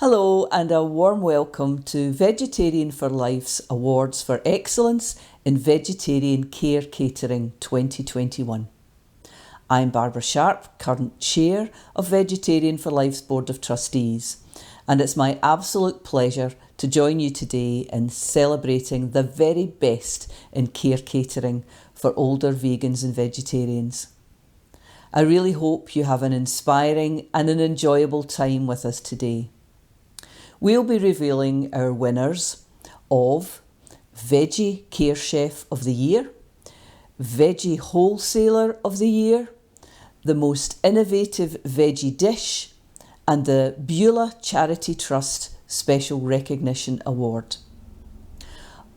Hello and a warm welcome to Vegetarian for Life's Awards for Excellence in Vegetarian Care Catering 2021. I'm Barbara Sharp, current Chair of Vegetarian for Life's Board of Trustees, and it's my absolute pleasure to join you today in celebrating the very best in care catering for older vegans and vegetarians. I really hope you have an inspiring and an enjoyable time with us today. We'll be revealing our winners of Veggie Care Chef of the Year, Veggie Wholesaler of the Year, the Most Innovative Veggie Dish, and the Beulah Charity Trust Special Recognition Award.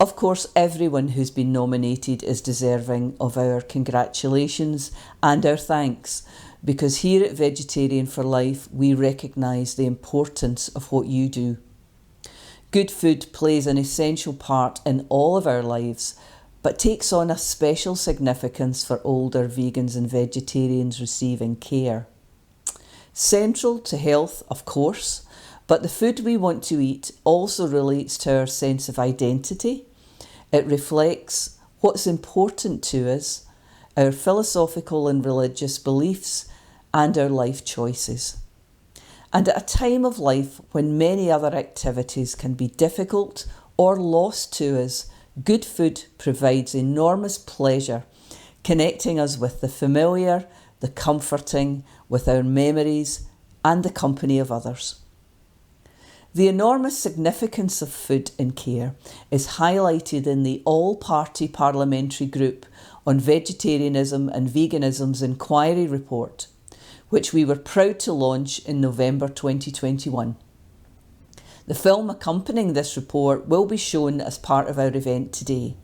Of course, everyone who's been nominated is deserving of our congratulations and our thanks, because here at Vegetarian for Life we recognise the importance of what you do. Good food plays an essential part in all of our lives, but takes on a special significance for older vegans and vegetarians receiving care. Central to health, of course, but the food we want to eat also relates to our sense of identity. It reflects what's important to us, our philosophical and religious beliefs, and our life choices. And at a time of life when many other activities can be difficult or lost to us, good food provides enormous pleasure, connecting us with the familiar, the comforting, with our memories and the company of others. The enormous significance of food in care is highlighted in the All-Party Parliamentary Group on Vegetarianism and Veganism's Inquiry Report, which we were proud to launch in November 2021. The film accompanying this report will be shown as part of our event today.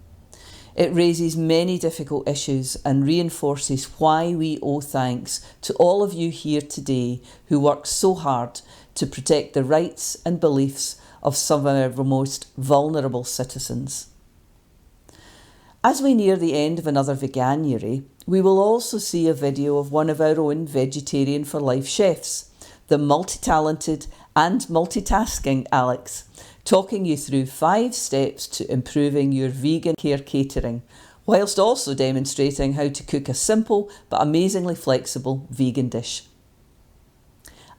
It raises many difficult issues and reinforces why we owe thanks to all of you here today who work so hard to protect the rights and beliefs of some of our most vulnerable citizens. As we near the end of another Veganuary, we will also see a video of one of our own Vegetarian for Life chefs, the multi-talented and multitasking Alex, talking you through 5 steps to improving your vegan care catering, whilst also demonstrating how to cook a simple but amazingly flexible vegan dish.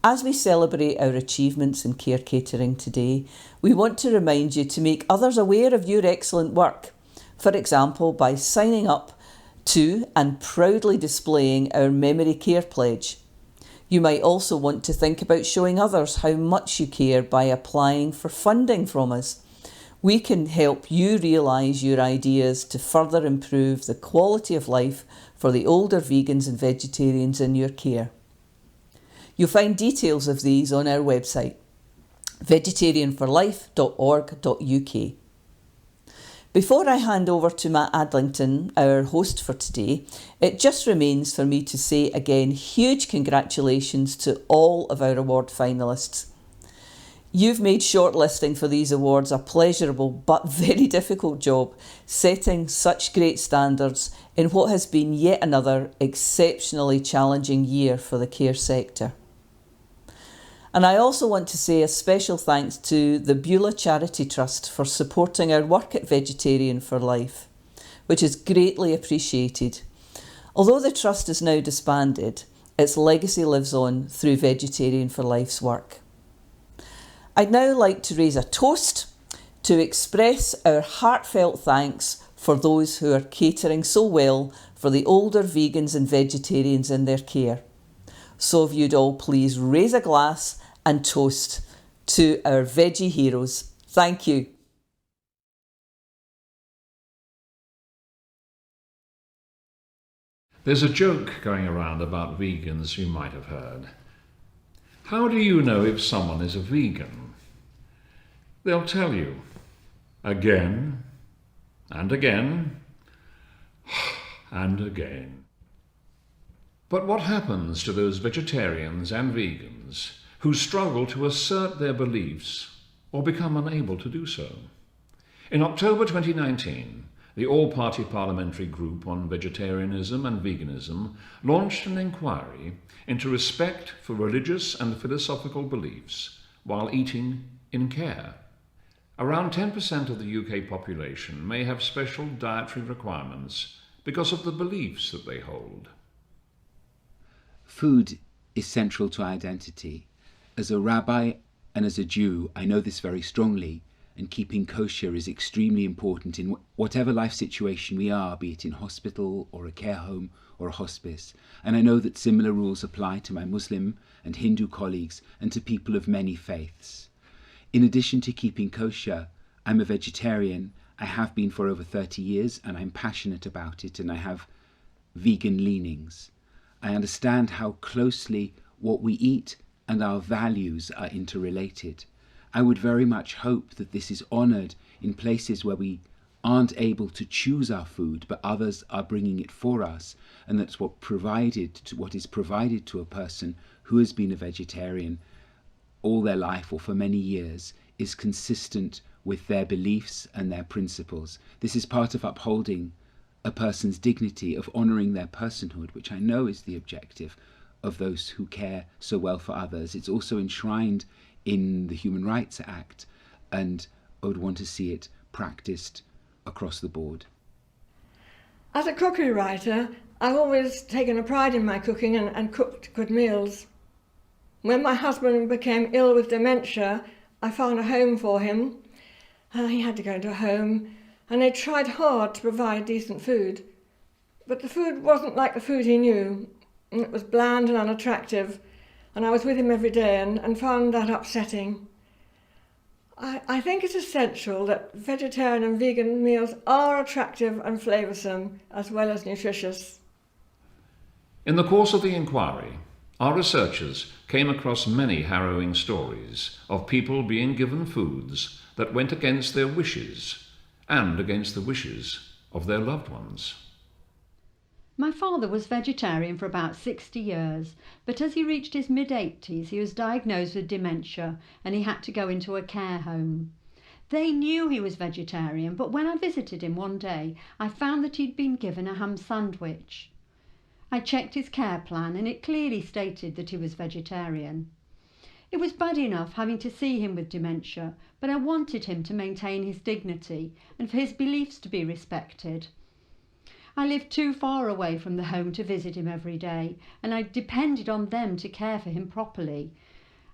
As we celebrate our achievements in care catering today, we want to remind you to make others aware of your excellent work, for example by signing up to and proudly displaying our Memory Care Pledge. You might also want to think about showing others how much you care by applying for funding from us. We can help you realise your ideas to further improve the quality of life for the older vegans and vegetarians in your care. You'll find details of these on our website, vegetarianforlife.org.uk. Before I hand over to Matt Adlington, our host for today, it just remains for me to say again huge congratulations to all of our award finalists. You've made shortlisting for these awards a pleasurable but very difficult job, setting such great standards in what has been yet another exceptionally challenging year for the care sector. And I also want to say a special thanks to the Beulah Charity Trust for supporting our work at Vegetarian for Life, which is greatly appreciated. Although the trust is now disbanded, its legacy lives on through Vegetarian for Life's work. I'd now like to raise a toast to express our heartfelt thanks for those who are catering so well for the older vegans and vegetarians in their care. So if you'd all please raise a glass and toast to our veggie heroes. Thank you. There's a joke going around about vegans you might have heard. How do you know if someone is a vegan? They'll tell you again and again and again. But what happens to those vegetarians and vegans who struggle to assert their beliefs or become unable to do so? In October 2019, the All-Party Parliamentary Group on Vegetarianism and Veganism launched an inquiry into respect for religious and philosophical beliefs while eating in care. Around 10% of the UK population may have special dietary requirements because of the beliefs that they hold. Food is central to identity. As a rabbi and as a Jew, I know this very strongly, and keeping kosher is extremely important in whatever life situation we are, be it in hospital or a care home or a hospice. And I know that similar rules apply to my Muslim and Hindu colleagues and to people of many faiths. In addition to keeping kosher, I'm a vegetarian. I have been for over 30 years and I'm passionate about it, and I have vegan leanings. I understand how closely what we eat and our values are interrelated. I would very much hope that this is honoured in places where we aren't able to choose our food, but others are bringing it for us, and that's what is provided to a person who has been a vegetarian all their life or for many years is consistent with their beliefs and their principles. This is part of upholding a person's dignity, of honouring their personhood, which I know is the objective of those who care so well for others. It's also enshrined in the Human Rights Act, and I would want to see it practiced across the board. As a cookery writer, I've always taken a pride in my cooking and cooked good meals. When my husband became ill with dementia, I found a home for him. He had to go into a home, and they tried hard to provide decent food. But the food wasn't like the food he knew. It was bland and unattractive, and I was with him every day and found that upsetting. I think it's essential that vegetarian and vegan meals are attractive and flavoursome, as well as nutritious. In the course of the inquiry, our researchers came across many harrowing stories of people being given foods that went against their wishes and against the wishes of their loved ones. My father was vegetarian for about 60 years, but as he reached his mid-80s he was diagnosed with dementia and he had to go into a care home. They knew he was vegetarian, but when I visited him one day I found that he'd been given a ham sandwich. I checked his care plan and it clearly stated that he was vegetarian. It was bad enough having to see him with dementia, but I wanted him to maintain his dignity and for his beliefs to be respected. I lived too far away from the home to visit him every day, and I depended on them to care for him properly.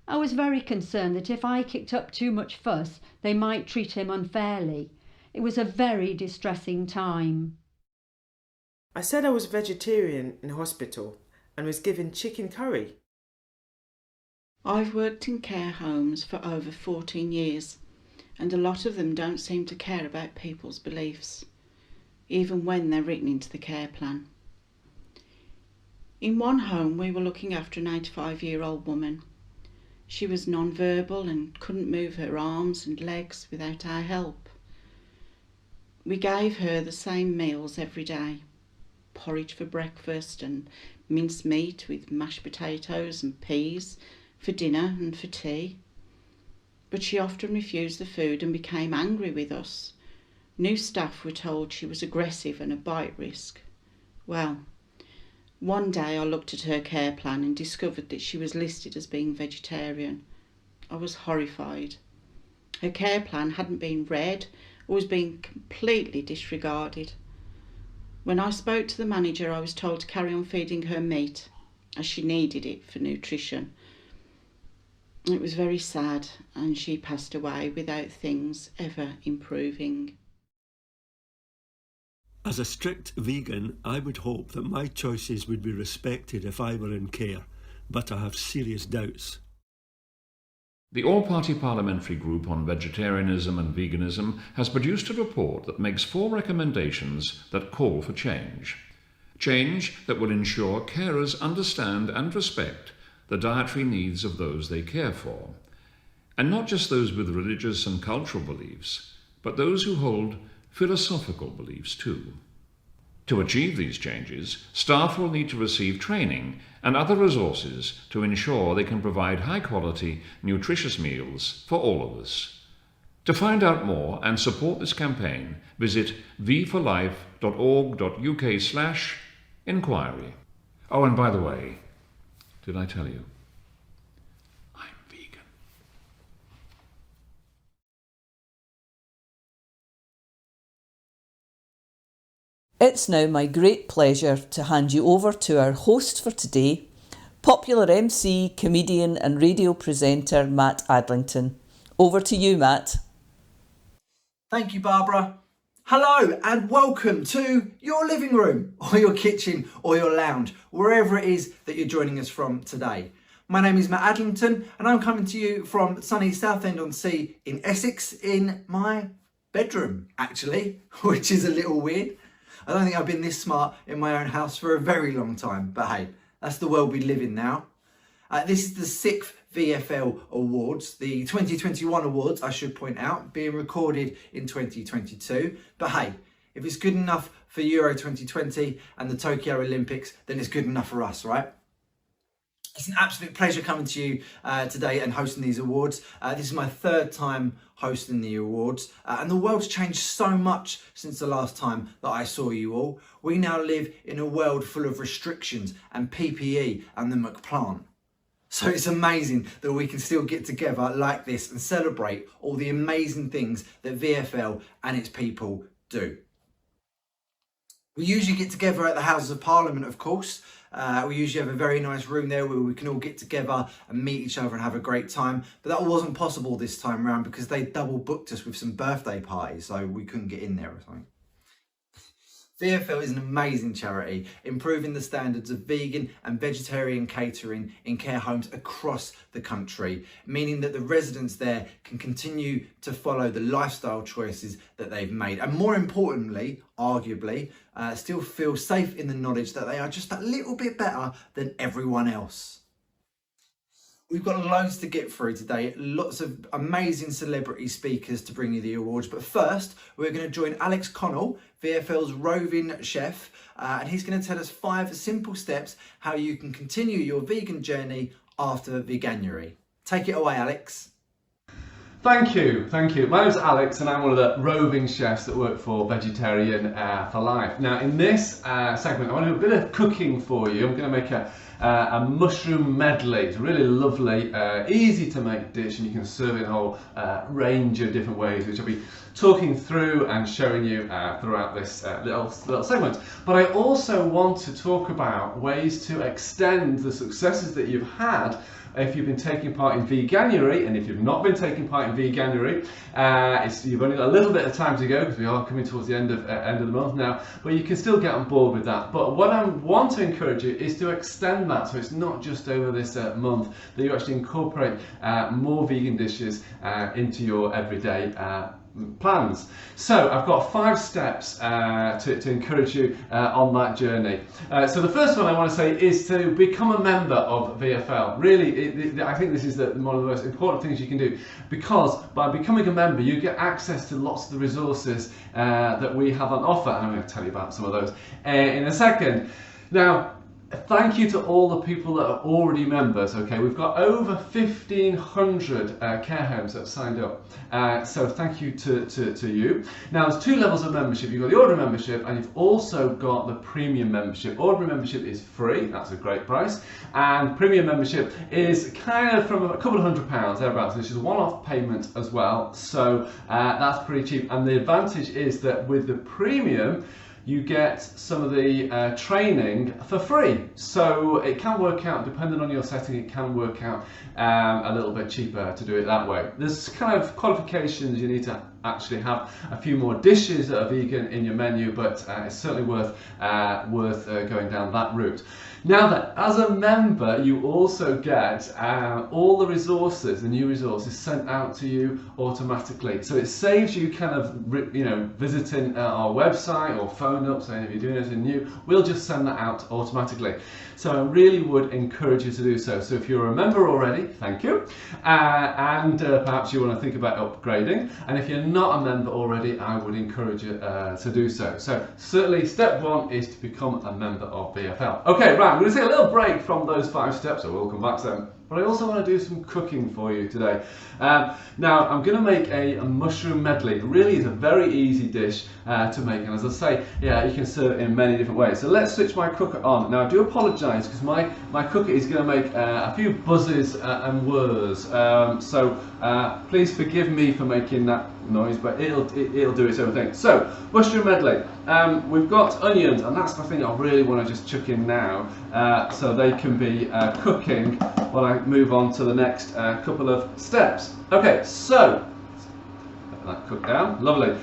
I was very concerned that if I kicked up too much fuss, they might treat him unfairly. It was a very distressing time. I said I was vegetarian in hospital and was given chicken curry. I've worked in care homes for over 14 years, and a lot of them don't seem to care about people's beliefs, even when they're written into the care plan. In one home we were looking after an 85-year-old woman. She was non-verbal and couldn't move her arms and legs without our help. We gave her the same meals every day: porridge for breakfast and minced meat with mashed potatoes and peas for dinner and for tea. But she often refused the food and became angry with us. New staff were told she was aggressive and a bite risk. Well, one day I looked at her care plan and discovered that she was listed as being vegetarian. I was horrified. Her care plan hadn't been read or was being completely disregarded. When I spoke to the manager, I was told to carry on feeding her meat as she needed it for nutrition. It was very sad, and she passed away without things ever improving. As a strict vegan, I would hope that my choices would be respected if I were in care, but I have serious doubts. The All-Party Parliamentary Group on Vegetarianism and Veganism has produced a report that makes 4 recommendations that call for change. Change that will ensure carers understand and respect the dietary needs of those they care for, and not just those with religious and cultural beliefs, but those who hold philosophical beliefs too. To achieve these changes, staff will need to receive training and other resources to ensure they can provide high-quality, nutritious meals for all of us. To find out more and support this campaign, visit v4life.org.uk/inquiry. Oh, and by the way, did I tell you? I'm vegan. It's now my great pleasure to hand you over to our host for today, popular MC, comedian and radio presenter Matt Adlington. Over to you, Matt. Thank you, Barbara. Hello and welcome to your living room or your kitchen or your lounge, wherever it is that you're joining us from today. My name is Matt Adlington and I'm coming to you from sunny Southend-on-Sea in Essex in my bedroom, actually, which is a little weird. I don't think I've been this smart in my own house for a very long time, but hey, that's the world we live in now. This is the 6th VFL Awards, the 2021 awards, I should point out, being recorded in 2022. But hey, if it's good enough for Euro 2020 and the Tokyo Olympics, then it's good enough for us, right? It's an absolute pleasure coming to you today and hosting these awards. This is my 3rd time hosting the awards and the world's changed so much since the last time that I saw you all. We now live in a world full of restrictions and PPE and the McPlant. So it's amazing that we can still get together like this and celebrate all the amazing things that VFL and its people do. We usually get together at the Houses of Parliament, of course. We usually have a very nice room there where we can all get together and meet each other and have a great time. But that wasn't possible this time around because they double booked us with some birthday parties, so we couldn't get in there or something. VFL is an amazing charity, improving the standards of vegan and vegetarian catering in care homes across the country, meaning that the residents there can continue to follow the lifestyle choices that they've made. And more importantly, arguably, still feel safe in the knowledge that they are just a little bit better than everyone else. We've got loads to get through today, lots of amazing celebrity speakers to bring you the awards. But first, we're going to join Alex Connell, VFL's roving chef, and he's going to tell us 5 simple steps how you can continue your vegan journey after Veganuary. Take it away, Alex. Thank you. My name's Alex and I'm one of the roving chefs that work for Vegetarian for Life. Now in this segment I want to do a bit of cooking for you. I'm going to make a mushroom medley. It's a really lovely, easy to make dish and you can serve it in a whole range of different ways, which I'll be talking through and showing you throughout this little segment. But I also want to talk about ways to extend the successes that you've had if you've been taking part in Veganuary, and if you've not been taking part in Veganuary, you've only got a little bit of time to go because we are coming towards the end of the month now, but you can still get on board with that. But what I want to encourage you is to extend that, so it's not just over this month, that you actually incorporate more vegan dishes into your everyday plans. So I've got 5 steps to encourage you on that journey. So the first one I want to say is to become a member of VFL. Really, I think this is one of the most important things you can do, because by becoming a member you get access to lots of the resources that we have on offer, and I'm going to tell you about some of those in a second. Now, thank you to all the people that are already members. Okay, we've got over 1,500 care homes that have signed up. So thank you to you. Now there's 2 levels of membership. You've got the ordinary membership and you've also got the premium membership. Ordinary membership is free, that's a great price. And premium membership is kind of from a couple of £100 thereabouts. This is a one-off payment as well. So that's pretty cheap. And the advantage is that with the premium, you get some of the training for free. So it can work out, depending on your setting, it can work out a little bit cheaper to do it that way. There's kind of qualifications. You need to actually have a few more dishes that are vegan in your menu, but it's certainly worth going down that route. Now then, as a member, you also get all the resources, the new resources, sent out to you automatically. So it saves you kind of, visiting our website or phone up saying if you're doing anything new, we'll just send that out automatically. So I really would encourage you to do so. So if you're a member already, thank you. And perhaps you want to think about upgrading. And if you're not a member already, I would encourage you to do so. So certainly step 1 is to become a member of VFL. Okay, right, I'm going to take a little break from those 5 steps, so we'll come back to them. but I also want to do some cooking for you today. Now I'm going to make a mushroom medley. It really is a very easy dish to make, and as I say, yeah, you can serve it in many different ways. So let's switch my cooker on. Now I do apologise because my cooker is going to make a few buzzes and whirs, so please forgive me for making that noise, but it'll do its own thing. So mushroom medley, we've got onions, and that's the thing I really want to just chuck in now, so they can be cooking while I move on to the next couple of steps. Okay, so let that cook down, lovely.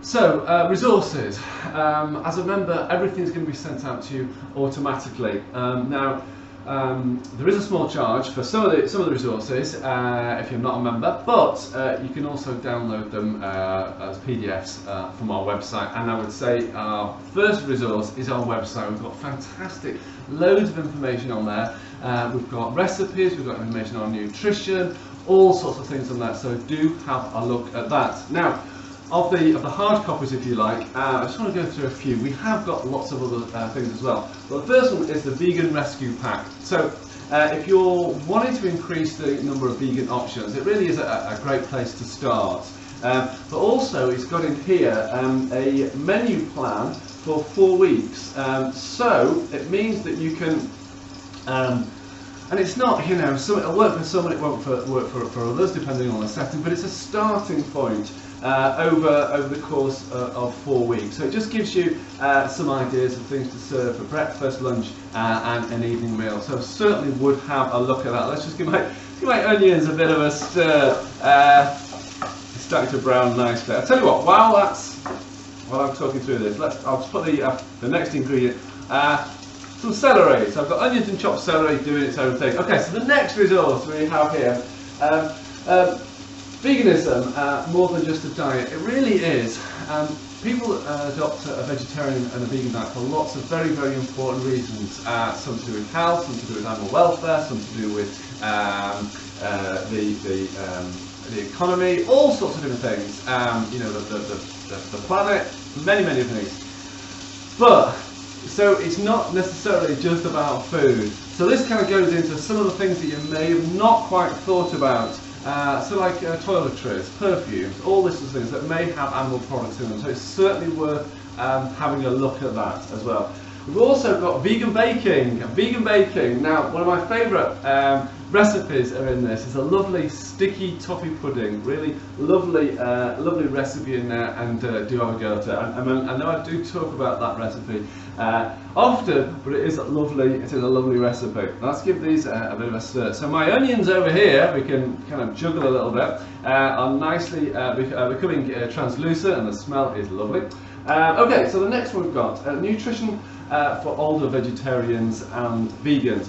So resources, as a member, everything's going to be sent out to you automatically. Now there is a small charge for some of the resources if you're not a member, but you can also download them as PDFs from our website. And I would say our first resource is our website. We've got fantastic, loads of information on there. We've got recipes, we've got information on nutrition, all sorts of things on that. So do have a look at that. Now, of the hard copies, if you like, I just want to go through a few. We have got lots of other things as well. But the first one is the Vegan Rescue Pack. So if you're wanting to increase the number of vegan options, it really is a great place to start. But also it's got in here a menu plan for 4 weeks. So it means that you can, and it's not, you know, so it'll work for some and it won't work for others depending on the setting, but it's a starting point over the course of 4 weeks. So it just gives you some ideas of things to serve for breakfast, lunch and an evening meal. So certainly would have a look at that. Let's just give my onions a bit of a stir. It's starting to brown nicely. I'll tell you what, while I'm talking through this, I'll just put the next ingredient. Some celery. So I've got onions and chopped celery doing its own thing. Okay, so the next resource we have here, veganism, more than just a diet. It really is. People adopt a vegetarian and a vegan diet for lots of very, very important reasons. Some to do with health, some to do with animal welfare, some to do with the economy, all sorts of different things. You know, the planet, many different things. But so it's not necessarily just about food. So this kind of goes into some of the things that you may have not quite thought about. So like toiletries, perfumes, all this sort of things that may have animal products in them. So it's certainly worth having a look at that as well. We've also got vegan baking. Vegan baking. Now, one of my favourite recipes are in this. It's a lovely sticky toffee pudding. Really lovely, lovely recipe in there, and do have a go at it. I know I do talk about that recipe often, but it is a lovely recipe. Let's give these a bit of a stir. So my onions over here, we can kind of juggle a little bit, are nicely becoming translucent, and the smell is lovely. Okay, so the next one we've got nutrition for older vegetarians and vegans.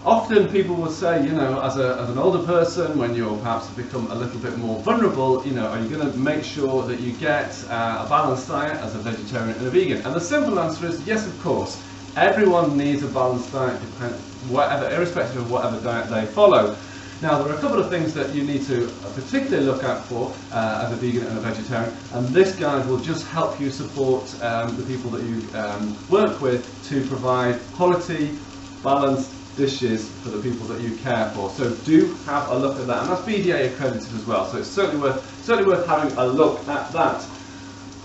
Often people will say, you know, as an older person, when you're perhaps become a little bit more vulnerable, you know, are you going to make sure that you get a balanced diet as a vegetarian and a vegan? And the simple answer is yes, of course. Everyone needs a balanced diet, irrespective of whatever diet they follow. Now, there are a couple of things that you need to particularly look out for as a vegan and a vegetarian, and this guide will just help you support the people that you work with to provide quality, balanced dishes for the people that you care for. So do have a look at that, and that's BDA accredited as well. So it's certainly worth having a look at that.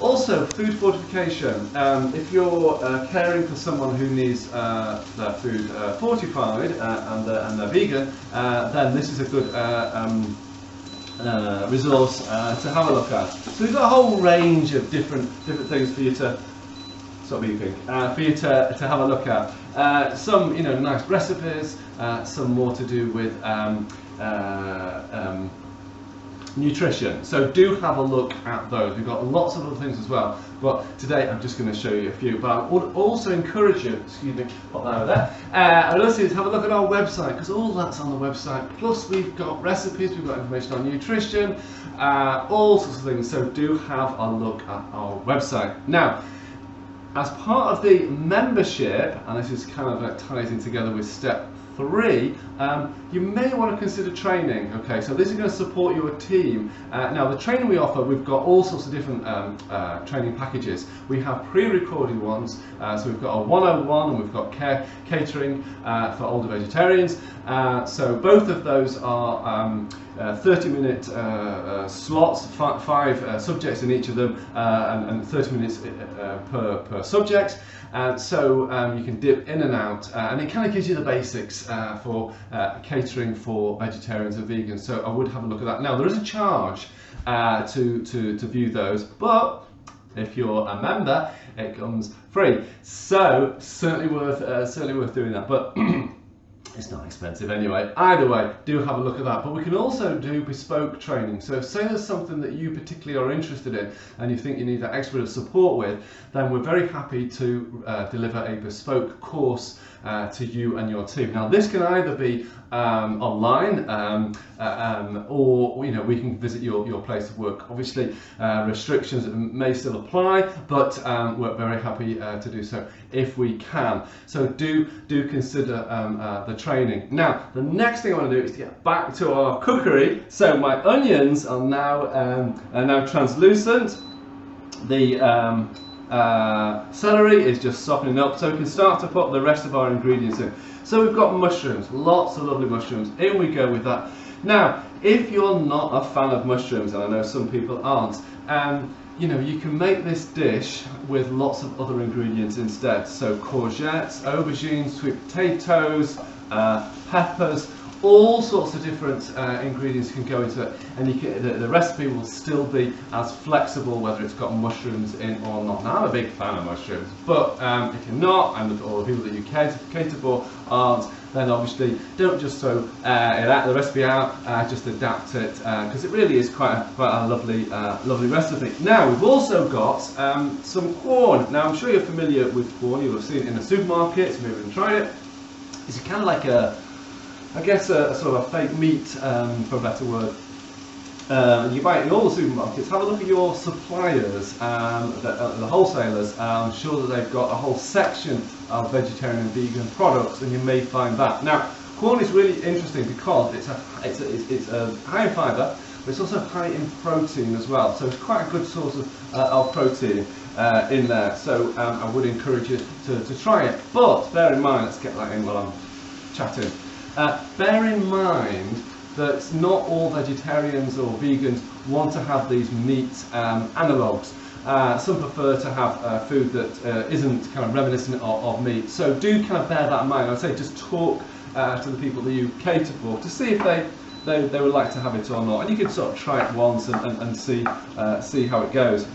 Also, food fortification. If you're caring for someone who needs their food fortified and they're vegan, then this is a good resource to have a look at. So we've got a whole range of different things for you to for you to have a look at. Some, you know, nice recipes. Some more to do with nutrition. So do have a look at those. We've got lots of other things as well, but today I'm just going to show you a few. But I would also encourage you, excuse me, pop that over there, I'd also have a look at our website, because all that's on the website. Plus we've got recipes, we've got information on nutrition, all sorts of things. So do have a look at our website. Now, as part of the membership, and this is kind of ties in together with step 3, you may want to consider training. Okay, so this is going to support your team. Now the training we offer, we've got all sorts of different training packages. We have pre-recorded ones, so we've got a 101 and we've got catering for older vegetarians. So both of those are 30-minute slots, 5 subjects in each of them, and 30 minutes per subject. So you can dip in and out, and it kind of gives you the basics for catering for vegetarians and vegans. So I would have a look at that. Now there is a charge to view those, but if you're a member, it comes free. So certainly worth doing that. But it's not expensive anyway. Either way, do have a look at that. But we can also do bespoke training. So say there's something that you particularly are interested in and you think you need that extra bit of support with, then we're very happy to deliver a bespoke course to you and your team. Now this can either be online or we can visit your place of work. Obviously restrictions may still apply, but we're very happy to do so if we can. So do consider the training. Now the next thing I want to do is to get back to our cookery. So my onions are now translucent. The celery is just softening up, so we can start to put the rest of our ingredients in. So we've got mushrooms, lots of lovely mushrooms. In we go with that. Now, if you're not a fan of mushrooms, and I know some people aren't, you can make this dish with lots of other ingredients instead. So courgettes, aubergines, sweet potatoes, peppers, all sorts of different ingredients can go into it, and the recipe will still be as flexible whether it's got mushrooms in or not. Now I'm a big fan of mushrooms, but if you're not, and or the people that you cater for aren't, then obviously don't just throw the recipe out, just adapt it, because it really is quite a lovely recipe. Now we've also got some corn. Now I'm sure you're familiar with corn, you'll have seen it in the supermarkets, maybe even tried it. It's kind of like a sort of a fake meat, for a better word. You buy it in all the supermarkets. Have a look at your suppliers, the wholesalers. I'm sure that they've got a whole section of vegetarian and vegan products, and you may find that. Now, corn is really interesting because it's high in fibre, but it's also high in protein as well. So it's quite a good source of protein in there. So I would encourage you to try it. But bear in mind, let's get that in while I'm chatting. Bear in mind that not all vegetarians or vegans want to have these meat analogues. Some prefer to have food that isn't kind of reminiscent of meat. So do kind of bear that in mind. I'd say just talk to the people that you cater for to see if they would like to have it or not. And you can sort of try it once and see how it goes.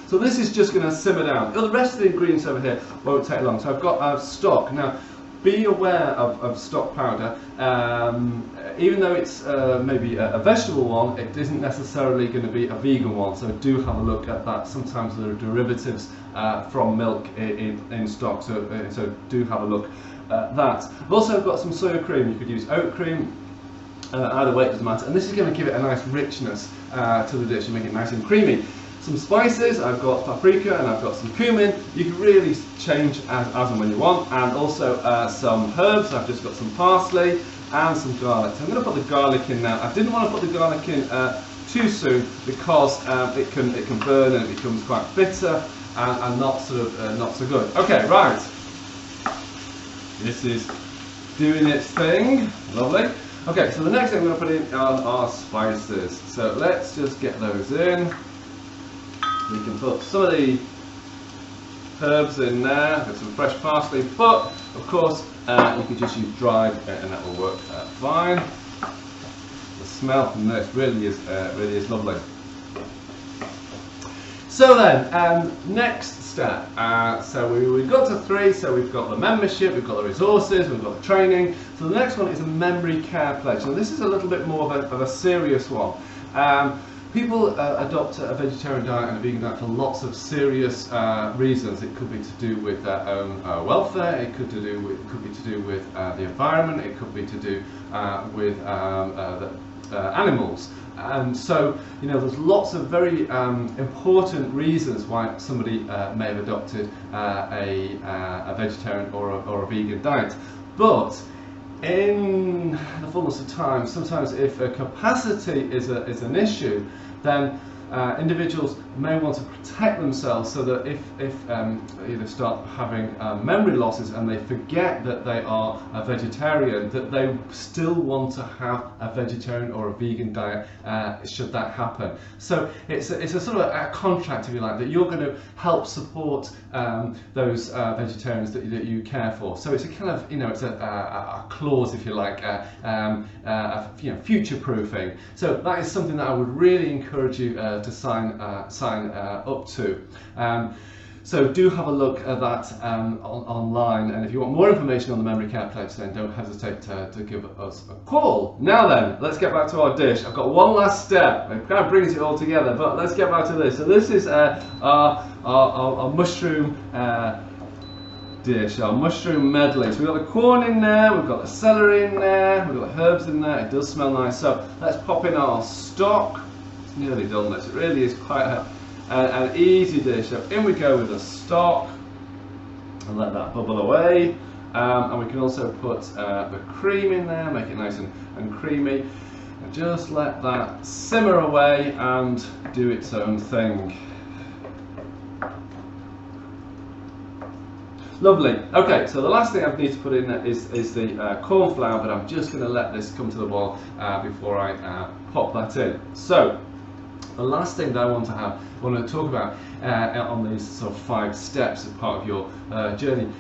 So this is just going to simmer down. The rest of the ingredients over here won't take long. So I've got stock. Now, be aware of stock powder. Even though it's maybe a vegetable one, it isn't necessarily going to be a vegan one. So do have a look at that. Sometimes there are derivatives from milk in stock. So do have a look at that. I've also got some soya cream. You could use oat cream. Either way, it doesn't matter. And this is going to give it a nice richness to the dish and make it nice and creamy. Some spices, I've got paprika and I've got some cumin. You can really change as and when you want. And also some herbs, I've just got some parsley and some garlic. So I'm going to put the garlic in now. I didn't want to put the garlic in too soon because it can burn and it becomes quite bitter and not so good. Okay, right. This is doing its thing. Lovely. Okay, so the next thing I'm going to put in are spices. So let's just get those in. We can put some of the herbs in there, with some fresh parsley, but of course you could just use dried and that will work fine. The smell from this really is lovely. So then, next step. So we've got to 3. So we've got the membership, we've got the resources, we've got the training. So the next one is a memory care pledge. Now this is a little bit more of a serious one. People adopt a vegetarian diet and a vegan diet for lots of serious reasons. It could be to do with their own welfare. It could be to do with the environment. It could be to do with animals. And so, you know, there's lots of very important reasons why somebody may have adopted a vegetarian or a vegan diet. But in the fullness of time, sometimes if a capacity is an issue, then individuals may want to protect themselves, so that if they start having memory losses and they forget that they are a vegetarian, that they still want to have a vegetarian or a vegan diet should that happen. So it's a sort of a contract, if you like, that you're going to help support those vegetarians that you care for. So it's a kind of, you know, it's a clause, if you like, future proofing. So that is something that I would really encourage you to sign up to. So do have a look at that online, and if you want more information on the memory care pledge, then don't hesitate to give us a call. Now then, let's get back to our dish. I've got one last step. It kind of brings it all together, but let's get back to this. So this is our mushroom dish, our mushroom medley. So we've got the corn in there, we've got the celery in there, we've got the herbs in there. It does smell nice. So let's pop in our stock. It's nearly done this. It really is quite an easy dish. So in we go with the stock and let that bubble away. And we can also put the cream in there, make it nice and creamy. And just let that simmer away and do its own thing. Lovely. Okay, so the last thing I need to put in is the corn flour, but I'm just going to let this come to the boil before I pop that in. So the last thing that I want to talk about on these sort of 5 steps as part of your journey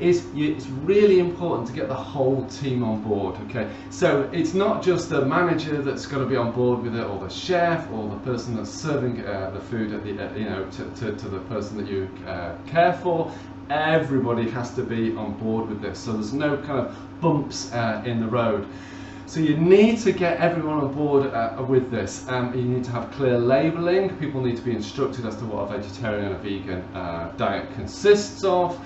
is it's really important to get the whole team on board. Okay, so it's not just the manager that's got to be on board with it, or the chef, or the person that's serving the food at the to the person that you care for. Everybody has to be on board with this, so there's no kind of bumps in the road. So you need to get everyone on board with this. You need to have clear labelling. People need to be instructed as to what a vegetarian and a vegan diet consists of.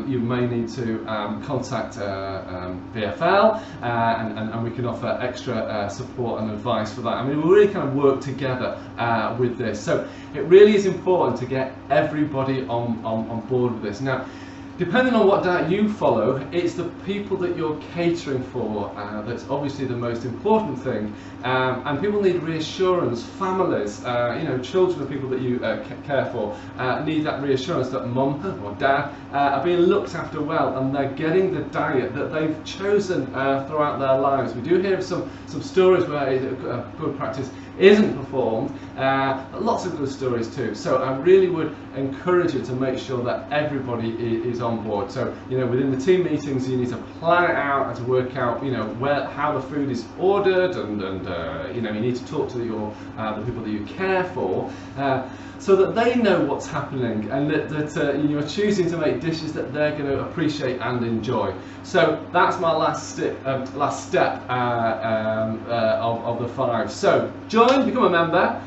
You may need to contact VFL and we can offer extra support and advice for that. I mean, we really kind of work together with this. So it really is important to get everybody on board with this. Now, depending on what diet you follow, it's the people that you're catering for that's obviously the most important thing. And people need reassurance. Families, children of people that you care for need that reassurance that mum or dad are being looked after well, and they're getting the diet that they've chosen throughout their lives. We do hear of some stories where good practice isn't performed, but lots of good stories too. So I really would encourage you to make sure that everybody is on board. So, within the team meetings, you need to plan it out and to work out, how the food is ordered, and you need to talk to the people that you care for, so that they know what's happening, and that you're choosing to make dishes that they're going to appreciate and enjoy. So that's my last step of the 5. So join, become a member,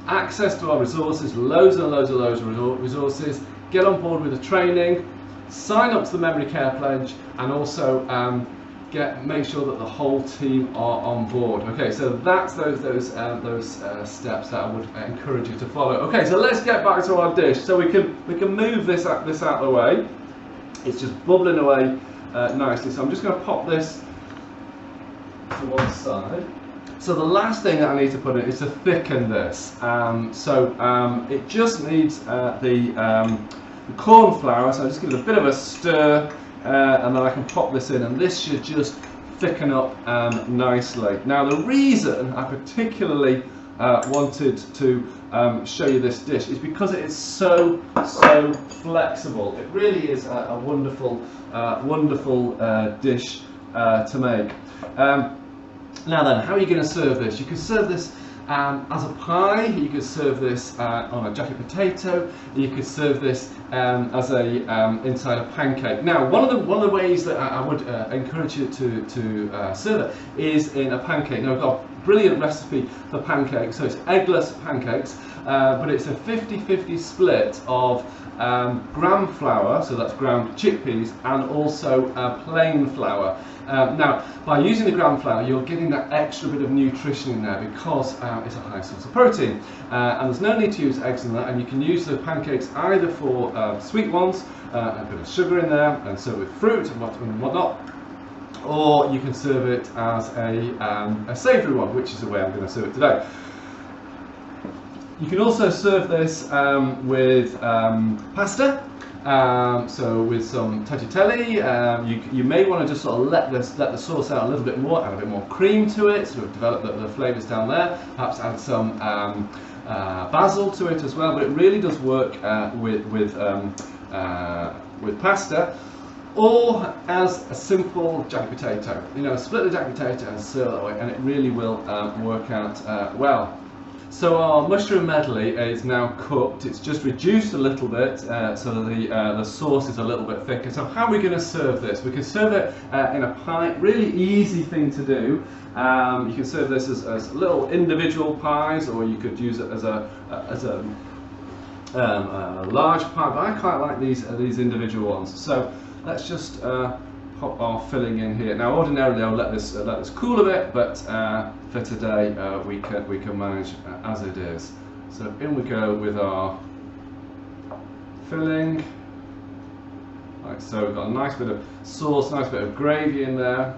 access to our resources, loads and loads of resources, get on board with the training, sign up to the Memory Care Pledge, and also make sure that the whole team are on board. Okay, so that's those steps that I would encourage you to follow. Okay, so let's get back to our dish. So we can move this out of the way. It's just bubbling away nicely. So I'm just going to pop this to one side. So the last thing that I need to put in is to thicken this. It just needs the corn flour. So I just give it a bit of a stir. And then I can pop this in, and this should just thicken up nicely. Now, the reason I particularly wanted to show you this dish is because it is so flexible. It really is a wonderful dish to make. Now then, how are you going to serve this? You can serve this As a pie, you could serve this on a jacket potato. You could serve this as a inside a pancake. Now, one of the ways that I would encourage you to serve it is in a pancake. Now, I've got a brilliant recipe for pancakes. So it's eggless pancakes, but it's a 50-50 split of gram flour, so that's ground chickpeas, and also plain flour. Now, by using the gram flour, you're getting that extra bit of nutrition in there because it's a high source of protein. And there's no need to use eggs in that, and you can use the pancakes either for sweet ones, a bit of sugar in there, and serve with fruit and whatnot, or you can serve it as a savoury one, which is the way I'm going to serve it today. You can also serve this with pasta. So with some tagliatelle, you may want to just sort of let the sauce out a little bit more, add a bit more cream to it, sort of develop the flavours down there. Perhaps add some basil to it as well. But it really does work with pasta, or as a simple jacket potato. You know, split the jacket potato and serve that way, and it really will work out well. So our mushroom medley is now cooked. It's just reduced a little bit so that the sauce is a little bit thicker. So how are we going to serve this? We can serve it in a pie. Really easy thing to do. You can serve this as little individual pies, or you could use it as a large pie. But I quite like these individual ones. So let's just pop our filling in here. Now, ordinarily I'll let this cool a bit, but for today we can manage as it is. So in we go with our filling. Like so, we've got a nice bit of sauce, nice bit of gravy in there.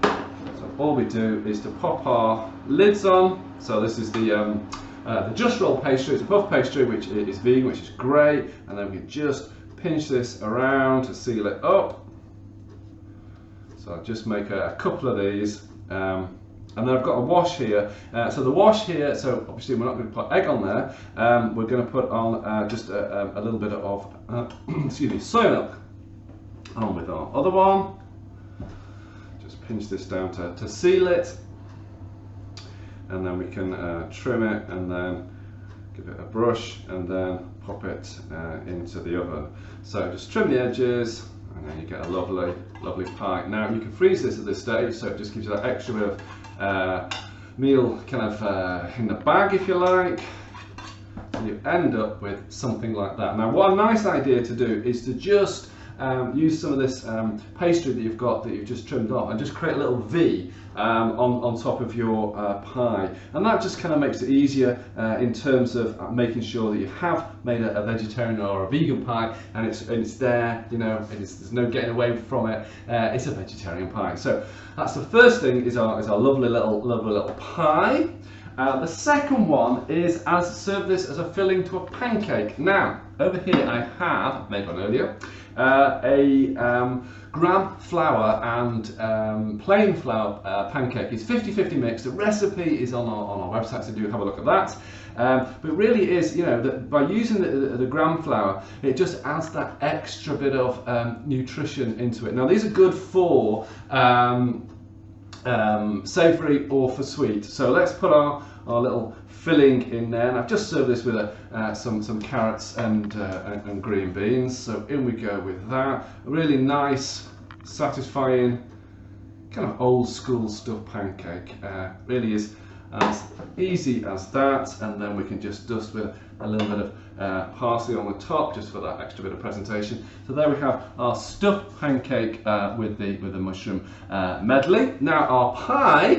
So all we do is to pop our lids on. So this is the just roll pastry. It's a puff pastry, which is vegan, which is great, and then we can just pinch this around to seal it up. So I'll just make a couple of these, and then I've got a wash here. So the wash here, so obviously we're not going to put egg on there. We're going to put on just a little bit of excuse me, soy milk on with our other one. Just pinch this down to seal it, and then we can trim it and then give it a brush and then pop it into the oven. So just trim the edges, and then you get a lovely pie. Now you can freeze this at this stage, so it just gives you that extra bit of meal kind of in the bag, if you like. And you end up with something like that. Now, what a nice idea to do is to just use some of this pastry that you've got, that you've just trimmed off, and just create a little V on top of your pie, and that just kind of makes it easier in terms of making sure that you have made a vegetarian or a vegan pie, and it's there. You know, there's no getting away from it. It's a vegetarian pie. So that's the first thing, is our lovely little pie. The second one is serve this as a filling to a pancake. Now, over here I have made one earlier. A gram flour and plain flour pancake. It's 50-50 mix. The recipe is on our website, so do have a look at that. But it really is, you know, that by using the gram flour, it just adds that extra bit of nutrition into it. Now, these are good for savoury or for sweet. So let's put our little filling in there, and I've just served this with some carrots and green beans. So in we go with that. A really nice, satisfying, kind of old school stuffed pancake. Really is as easy as that, and then we can just dust with a little bit of parsley on the top, just for that extra bit of presentation. So there we have our stuffed pancake with the mushroom medley. Now our pie,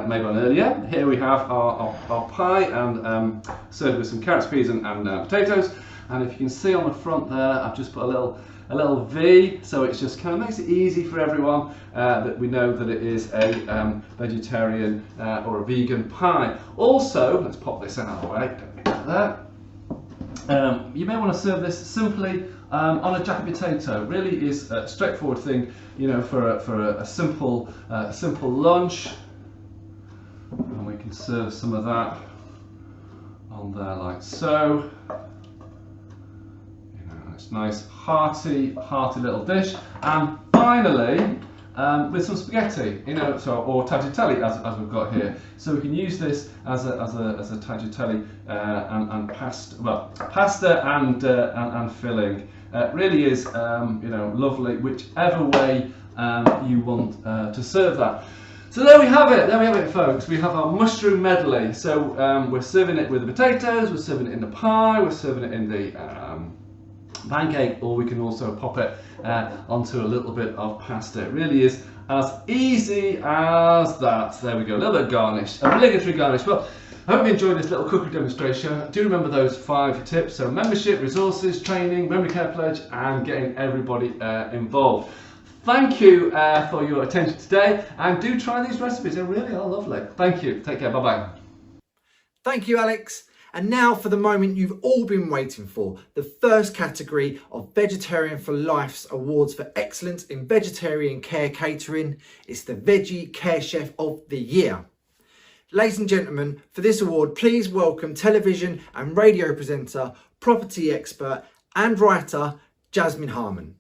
made one earlier. Here we have our pie, and served with some carrots, peas, and potatoes. And if you can see on the front there, I've just put a little V, so it just kind of makes it easy for everyone that we know that it is a vegetarian or a vegan pie. Also, let's pop this out of the way. Don't forget that. You may want to serve this simply on a jacket potato. Really is a straightforward thing, you know, for a simple lunch. And we can serve some of that on there like so. It's nice, hearty little dish. And finally, with some spaghetti, or tagliatelle as we've got here. So we can use this as a tagliatelle and pasta and filling. Really is lovely, whichever way you want to serve that. So there we have it, folks. We have our mushroom medley. So we're serving it with the potatoes, we're serving it in the pie, we're serving it in the pancake, or we can also pop it onto a little bit of pasta. It really is as easy as that. There we go, a little bit of garnish, obligatory garnish. Well, I hope you enjoyed this little cookery demonstration. Do remember those 5 tips. So membership, resources, training, memory care pledge, and getting everybody involved. Thank you for your attention today, and do try these recipes. They really are lovely. Thank you. Take care. Bye-bye. Thank you, Alex. And now for the moment you've all been waiting for, the first category of Vegetarian for Life's Awards for Excellence in Vegetarian Care Catering. It's the Veggie Care Chef of the Year. Ladies and gentlemen, for this award, please welcome television and radio presenter, property expert and writer, Jasmine Harmon.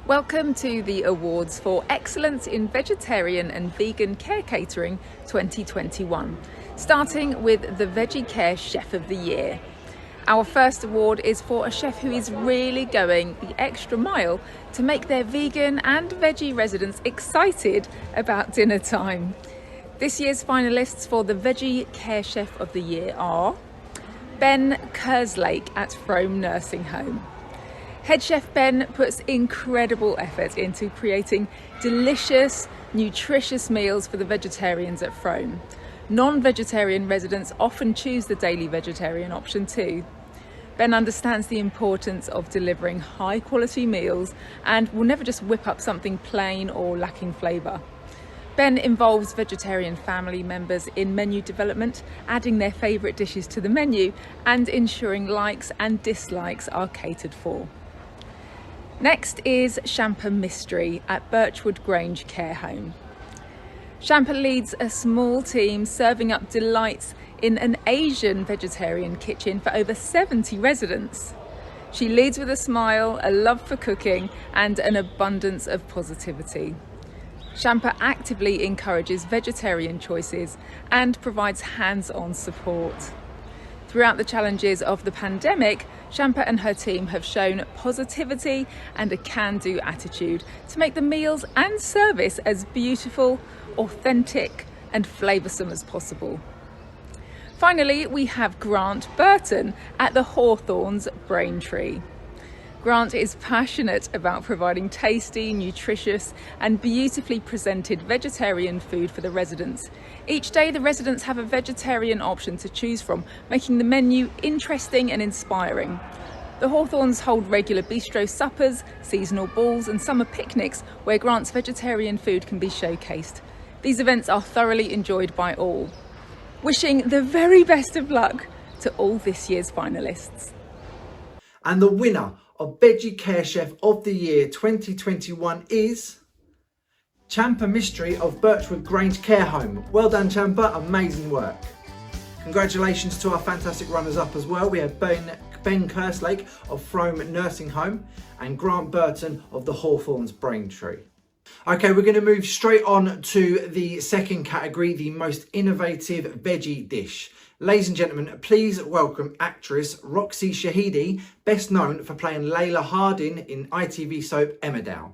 Welcome to the Awards for Excellence in Vegetarian and Vegan Care Catering 2021, starting with the Veggie Care Chef of the Year. Our first award is for a chef who is really going the extra mile to make their vegan and veggie residents excited about dinner time. This year's finalists for the Veggie Care Chef of the Year are Ben Kerslake at Frome Nursing Home. Head chef Ben puts incredible effort into creating delicious, nutritious meals for the vegetarians at Frome. Non-vegetarian residents often choose the daily vegetarian option too. Ben understands the importance of delivering high quality meals and will never just whip up something plain or lacking flavour. Ben involves vegetarian family members in menu development, adding their favourite dishes to the menu and ensuring likes and dislikes are catered for. Next is Shampa Mystery at Birchwood Grange Care Home. Shampa leads a small team serving up delights in an Asian vegetarian kitchen for over 70 residents. She leads with a smile, a love for cooking and an abundance of positivity. Shampa actively encourages vegetarian choices and provides hands-on support. Throughout the challenges of the pandemic, Shampa and her team have shown positivity and a can-do attitude to make the meals and service as beautiful, authentic and flavoursome as possible. Finally, we have Grant Burton at the Hawthorns Braintree. Grant is passionate about providing tasty, nutritious and beautifully presented vegetarian food for the residents. Each day the residents have a vegetarian option to choose from, making the menu interesting and inspiring. The Hawthorns hold regular bistro suppers, seasonal balls and summer picnics where Grant's vegetarian food can be showcased. These events are thoroughly enjoyed by all. Wishing the very best of luck to all this year's finalists. And the winner of Veggie Care Chef of the Year 2021 is Champa Mystery of Birchwood Grange Care Home. Well done, Champa, amazing work. Congratulations to our fantastic runners-up as well. We have Ben Kerslake of Frome Nursing Home and Grant Burton of the Hawthorns Braintree. Okay, we're going to move straight on to the second category, the most innovative veggie dish. Ladies and gentlemen, please welcome actress Roxy Shahidi, best known for playing Layla Hardin in ITV soap Emmerdale.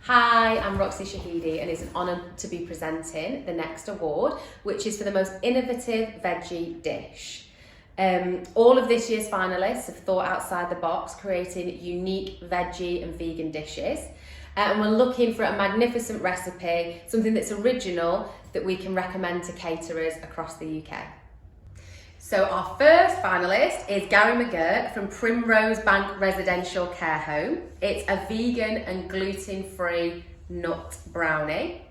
Hi, I'm Roxy Shahidi and it's an honour to be presenting the next award, which is for the most innovative veggie dish. All of this year's finalists have thought outside the box, creating unique veggie and vegan dishes. And we're looking for a magnificent recipe, something that's original that we can recommend to caterers across the UK. So our first finalist is Gary McGurk from Primrose Bank Residential Care Home. It's a vegan and gluten-free nut brownie.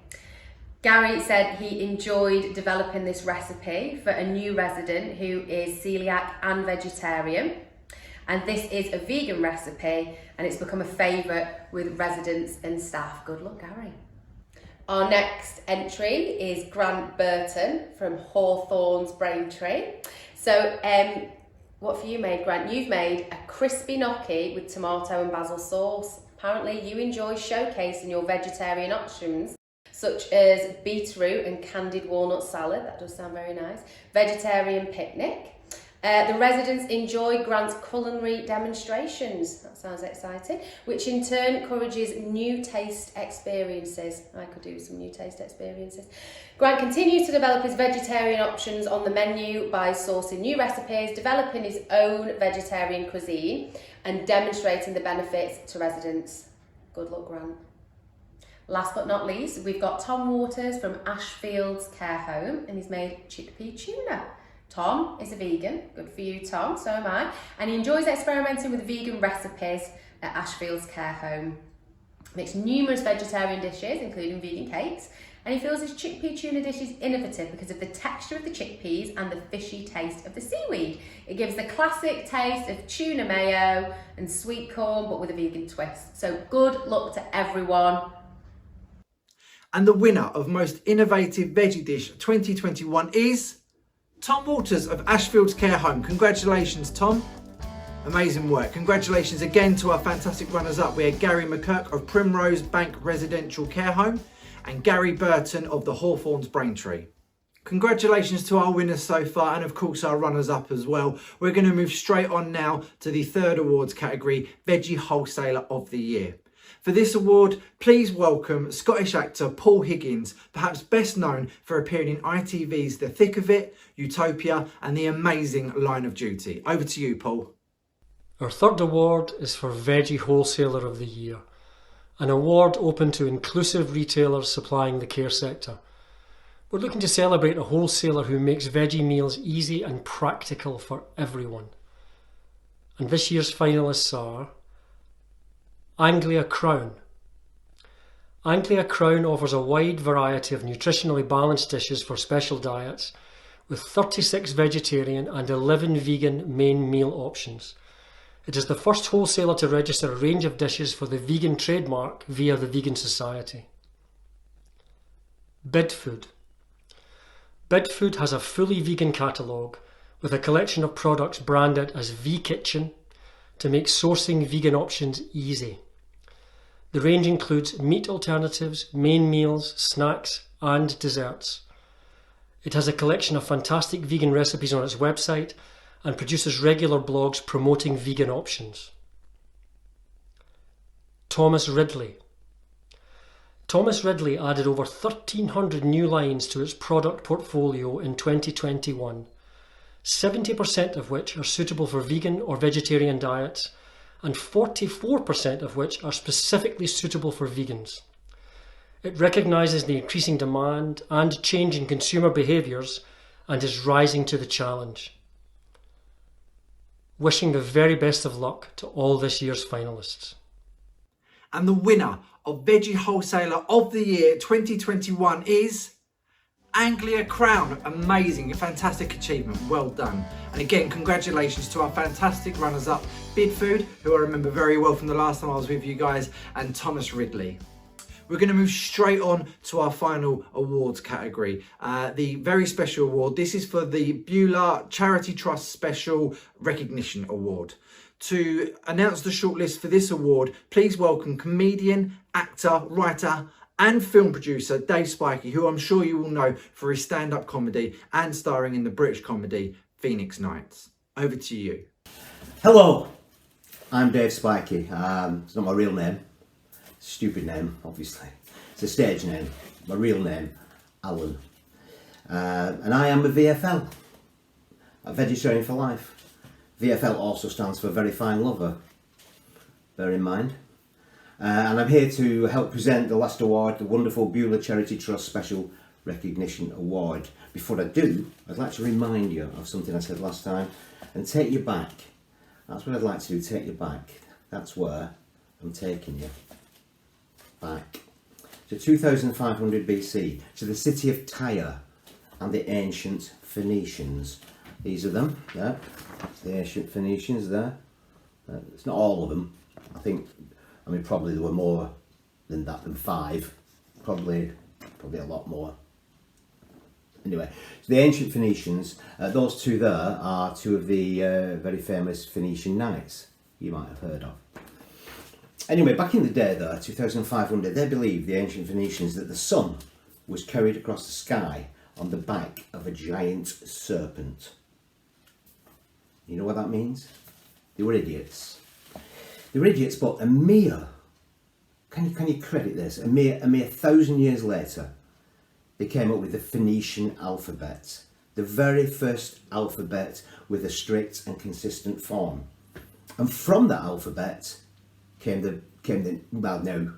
Gary said he enjoyed developing this recipe for a new resident who is celiac and vegetarian. And this is a vegan recipe and it's become a favourite with residents and staff. Good luck, Gary. Our next entry is Grant Burton from Hawthorns Braintree. So what have you made, Grant? You've made a crispy gnocchi with tomato and basil sauce. Apparently you enjoy showcasing your vegetarian options, such as beetroot and candied walnut salad, that does sound very nice, vegetarian picnic. The residents enjoy Grant's culinary demonstrations, that sounds exciting, which in turn encourages new taste experiences. I could do some new taste experiences. Grant continues to develop his vegetarian options on the menu by sourcing new recipes, developing his own vegetarian cuisine and demonstrating the benefits to residents. Good luck, Grant. Last but not least, we've got Tom Waters from Ashfield's Care Home, and he's made chickpea tuna. Tom is a vegan, good for you Tom, so am I, and he enjoys experimenting with vegan recipes at Ashfield's Care Home. He makes numerous vegetarian dishes, including vegan cakes, and he feels his chickpea tuna dish is innovative because of the texture of the chickpeas and the fishy taste of the seaweed. It gives the classic taste of tuna mayo and sweet corn, but with a vegan twist. So good luck to everyone. And the winner of Most Innovative Veggie Dish 2021 is Tom Waters of Ashfield's Care Home. Congratulations, Tom. Amazing work. Congratulations again to our fantastic runners-up. We had Gary McKirk of Primrose Bank Residential Care Home and Gary Burton of the Hawthorns Braintree. Congratulations to our winners so far, and of course our runners-up as well. We're going to move straight on now to the third awards category, Veggie Wholesaler of the Year. For this award, please welcome Scottish actor Paul Higgins, perhaps best known for appearing in ITV's The Thick of It, Utopia and the amazing Line of Duty. Over to you, Paul. Our third award is for Veggie Wholesaler of the Year, an award open to inclusive retailers supplying the care sector. We're looking to celebrate a wholesaler who makes veggie meals easy and practical for everyone. And this year's finalists are Anglia Crown. Anglia Crown offers a wide variety of nutritionally balanced dishes for special diets, with 36 vegetarian and 11 vegan main meal options. It is the first wholesaler to register a range of dishes for the vegan trademark via the Vegan Society. Bid Food. Bid Food has a fully vegan catalogue with a collection of products branded as V-Kitchen to make sourcing vegan options easy. The range includes meat alternatives, main meals, snacks and desserts. It has a collection of fantastic vegan recipes on its website and produces regular blogs promoting vegan options. Thomas Ridley. Thomas Ridley added over 1,300 new lines to its product portfolio in 2021, 70% of which are suitable for vegan or vegetarian diets, and 44% of which are specifically suitable for vegans. It recognises the increasing demand and change in consumer behaviours and is rising to the challenge. Wishing the very best of luck to all this year's finalists. And the winner of Veggie Wholesaler of the Year 2021 is Anglia Crown. Amazing, a fantastic achievement, well done. And again, congratulations to our fantastic runners-up, Bid Food, who I remember very well from the last time I was with you guys, and Thomas Ridley. We're going to move straight on to our final awards category, the very special award. This is for the Beulah Charity Trust Special Recognition Award. To announce the shortlist for this award, please welcome comedian, actor, writer and film producer Dave Spikey, who I'm sure you will know for his stand-up comedy and starring in the British comedy Phoenix Nights. Over to you. Hello, I'm Dave Spikey. It's not my real name. Stupid name, obviously. It's a stage name. My real name, Alan. And I am a VFL, a Vegetarian for Life. VFL also stands for Very Fine Lover, bear in mind. And I'm here to help present the last award, the wonderful Beulah Charity Trust Special Recognition Award. Before I do, I'd like to remind you of something I said last time and take you back. That's what I'd like to do, take you back. That's where I'm taking you. Back to 2500 BC, to the city of Tyre and the ancient Phoenicians. These are them, yeah, the ancient Phoenicians there. It's not all of them. I mean, probably there were more than that, than 5. Probably a lot more. Anyway, so the ancient Phoenicians, those two there are two of the very famous Phoenician knights you might have heard of. Anyway, back in the day though, 2500, they believed, the ancient Phoenicians, that the sun was carried across the sky on the back of a giant serpent. You know what that means? They were idiots. They were idiots, but a mere, can you credit this? A mere 1,000 years later, they came up with the Phoenician alphabet, the very first alphabet with a strict and consistent form. And from that alphabet came the well, now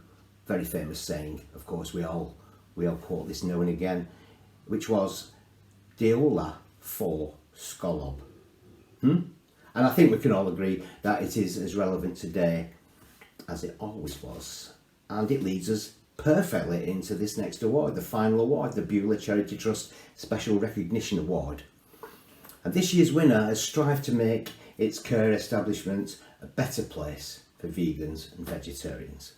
very famous saying, of course we all quote this now and again, which was Beulah for Skolob. And I think we can all agree that it is as relevant today as it always was. And it leads us perfectly into this next award, the final award, the Beulah Charity Trust Special Recognition Award. And this year's winner has strived to make its care establishment a better place for vegans and vegetarians.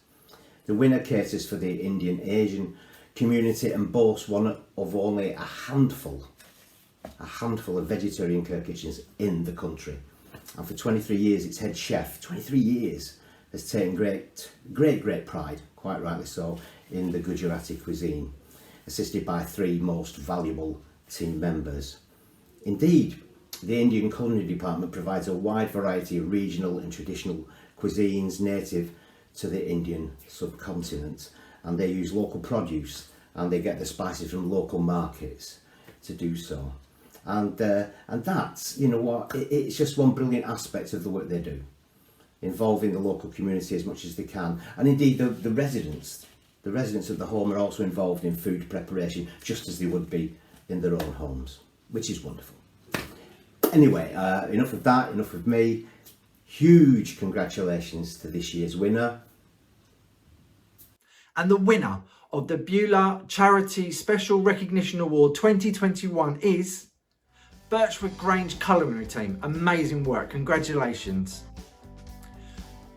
The winner caters for the Indian Asian community and boasts one of only a handful of vegetarian care kitchens in the country. And for 23 years, its head chef, 23 years, has taken great pride, quite rightly so, in the Gujarati cuisine, assisted by 3 most valuable team members. Indeed, the Indian Culinary Department provides a wide variety of regional and traditional cuisines native to the Indian subcontinent, and they use local produce and they get the spices from local markets to do so. And that's, you know what, it's just one brilliant aspect of the work they do, involving the local community as much as they can. And indeed the residents of the home are also involved in food preparation, just as they would be in their own homes, which is wonderful. Anyway, enough of that, enough of me. Huge congratulations to this year's winner. And the winner of the Beulah Charity Special Recognition Award 2021 is Birchwood Grange Culinary Team. Amazing work, congratulations.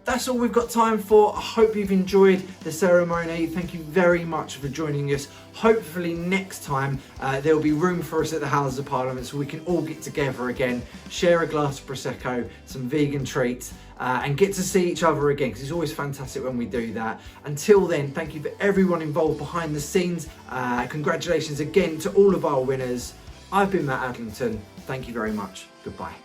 That's all we've got time for. I hope you've enjoyed the ceremony. Thank you very much for joining us. Hopefully next time there'll be room for us at the Houses of Parliament so we can all get together again, share a glass of Prosecco, some vegan treats, and get to see each other again, because it's always fantastic when we do that. Until then, thank you for everyone involved behind the scenes. Congratulations again to all of our winners. I've been Matt Adlington. Thank you very much. Goodbye.